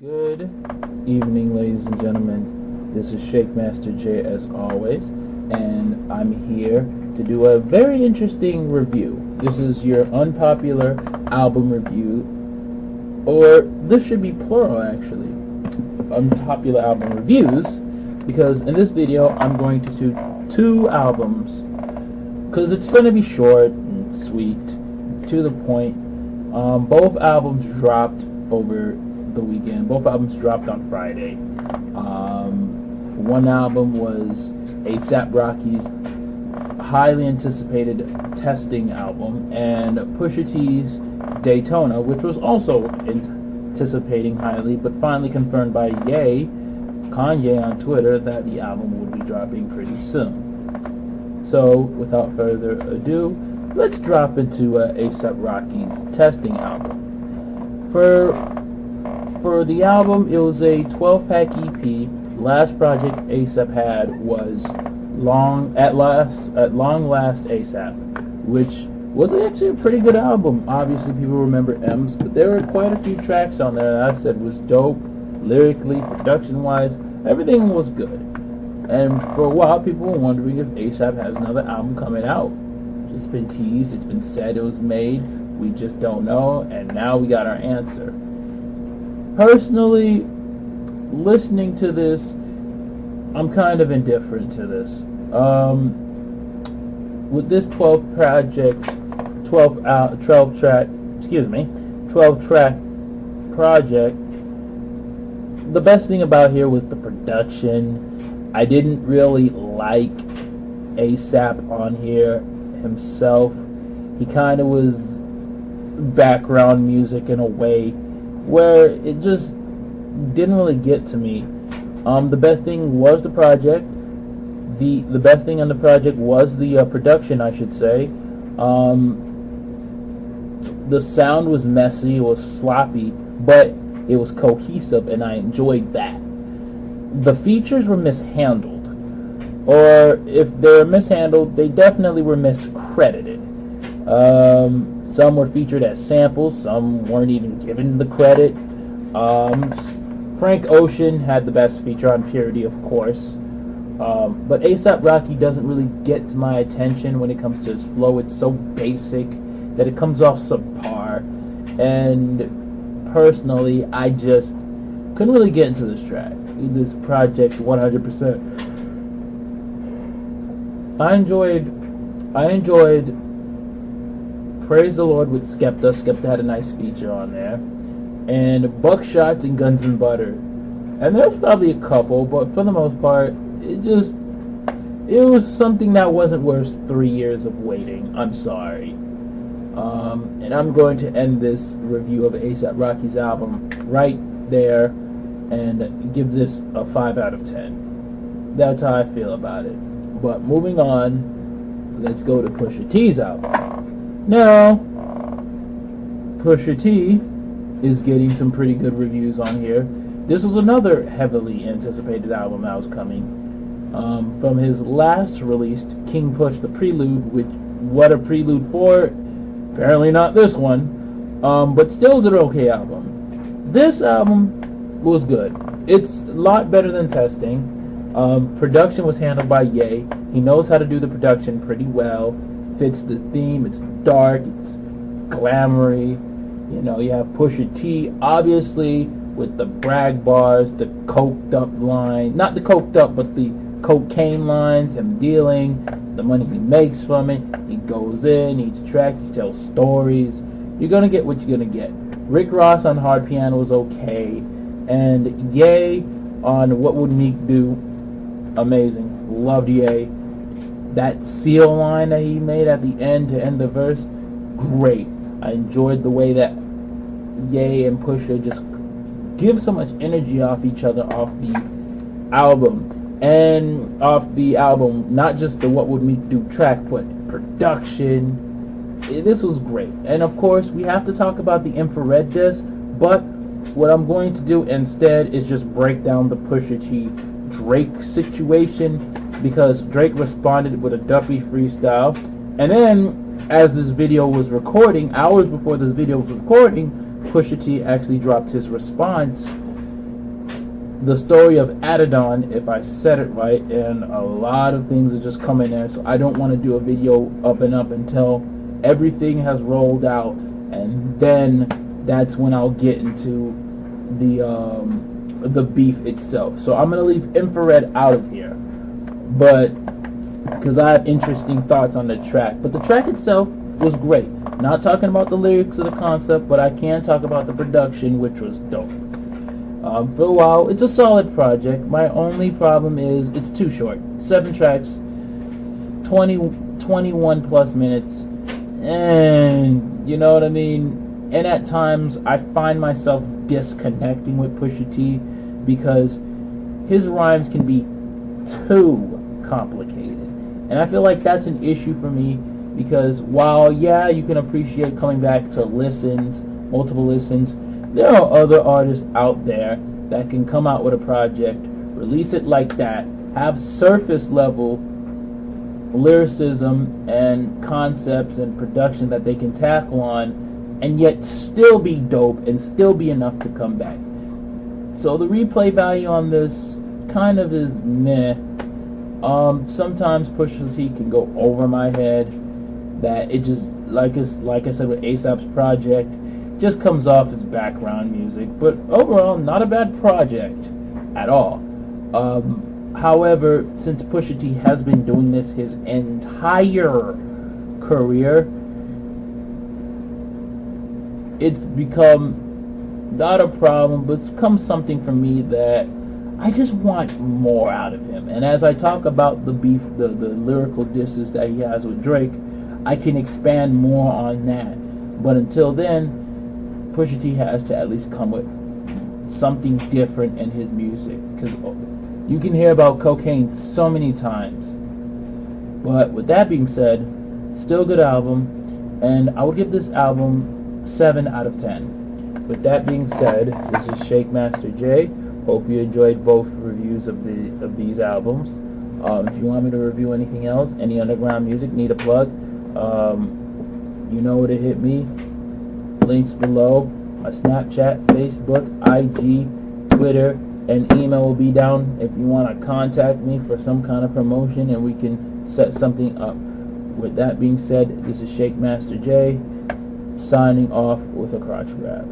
Good evening, ladies and gentlemen. This is Jhammaster J as always, and I'm here to do a very interesting review. This is your unpopular album review, or this should be plural actually, unpopular album reviews, because in this video I'm going to do two albums, because it's going to be short and sweet, to the point. Both albums dropped over the weekend. Both albums dropped on Friday. One album was A$AP Rocky's highly anticipated Testing album, and Pusha T's Daytona, which was also anticipating highly, but finally confirmed by Kanye on Twitter that the album would be dropping pretty soon. So, without further ado, let's drop into A$AP Rocky's Testing album. For the album, it was a 12-pack EP. Last project A$AP had was Long Last A$AP, which was actually a pretty good album. Obviously, people remember M's, but there were quite a few tracks on there that I said was dope, lyrically, production-wise. Everything was good. And for a while, people were wondering if A$AP has another album coming out. It's been teased, it's been said it was made. We just don't know, and now we got our answer. Personally, listening to this, I'm kind of indifferent to this. With this 12 track project, the best thing about here was the production. I didn't really like A$AP on here himself. He kind of was background music in a way where it just didn't really get to me. The best thing was the project. The best thing on the project was the production, I should say. The sound was messy, it was sloppy, but it was cohesive, and I enjoyed that. The features were mishandled, or if they were mishandled, they definitely were miscredited. Some were featured as samples, some weren't even given the credit. Frank Ocean had the best feature on Purity, of course. But A$AP Rocky doesn't really get to my attention when it comes to his flow. It's so basic that it comes off subpar. And personally, I just couldn't really get into this project 100%. I enjoyed Praise the Lord with Skepta. Skepta had a nice feature on there. And Buckshots and Guns and Butter. And there's probably a couple, but for the most part, it was something that wasn't worth 3 years of waiting. I'm sorry. And I'm going to end this review of A$AP Rocky's album right there and give this a 5 out of 10. That's how I feel about it. But moving on, let's go to Pusha T's album. Now, Pusha T is getting some pretty good reviews on here. This was another heavily anticipated album that was coming. From his last released, King Push the Prelude, which, what a prelude for, apparently not this one, but still is an okay album. This album was good. It's a lot better than Testing. Production was handled by Ye. He knows how to do the production pretty well. Fits the theme. It's dark. It's glamoury. You know, you have Pusha T, obviously, with the brag bars, the coked up line. Not the coked up, but the cocaine lines, him dealing, the money he makes from it. He goes in, each track, he tells stories. You're going to get what you're going to get. Rick Ross on hard piano was okay. And Ye on What Would Meek Do, amazing. Loved Ye. That seal line that he made at the end to end the verse, great. I enjoyed the way that Ye and Pusha just give so much energy off each other off the album. And off the album, not just the What Would Meek Do track, but production. This was great. And of course, we have to talk about the infrared disc, but what I'm going to do instead is just break down the Pusha T Drake situation, because Drake responded with a Duppy freestyle. And then, as this video was recording, hours before this video was recording, Pusha T actually dropped his response the story of Adidon, if I said it right, and a lot of things are just coming there. So I don't want to do a video up and up until everything has rolled out, and then that's when I'll get into the beef itself. So I'm gonna leave Infrared out of here, but because I have interesting thoughts on the track. But the track itself was great. Not talking about the lyrics or the concept, but I can talk about the production, which was dope. For a while, it's a solid project. My only problem is it's too short. 7 tracks, 21 plus minutes, and you know what I mean? And at times, I find myself disconnecting with Pusha T because his rhymes can be too complicated. And I feel like that's an issue for me because while, yeah, you can appreciate coming back to listens, multiple listens, there are other artists out there that can come out with a project, release it like that, have surface level lyricism and concepts and production that they can tackle on, and yet still be dope and still be enough to come back. So the replay value on this kind of is meh. Sometimes Pusha T can go over my head. That it just, like I said with ASAP's project, just comes off as background music. But overall, not a bad project at all. However, since Pusha T has been doing this his entire career, it's become not a problem, but it's become something for me that I just want more out of him. And as I talk about the beef, the lyrical disses that he has with Drake, I can expand more on that. But until then, Pusha T has to at least come with something different in his music. Because you can hear about cocaine so many times. But with that being said, still good album. And I would give this album 7 out of 10. With that being said, this is Jhammaster J. Hope you enjoyed both reviews of these albums. If you want me to review anything else, any underground music, need a plug, you know where to hit me. Links below. My Snapchat, Facebook, IG, Twitter, and email will be down if you want to contact me for some kind of promotion and we can set something up. With that being said, this is Jhammaster J signing off with a crotch grab.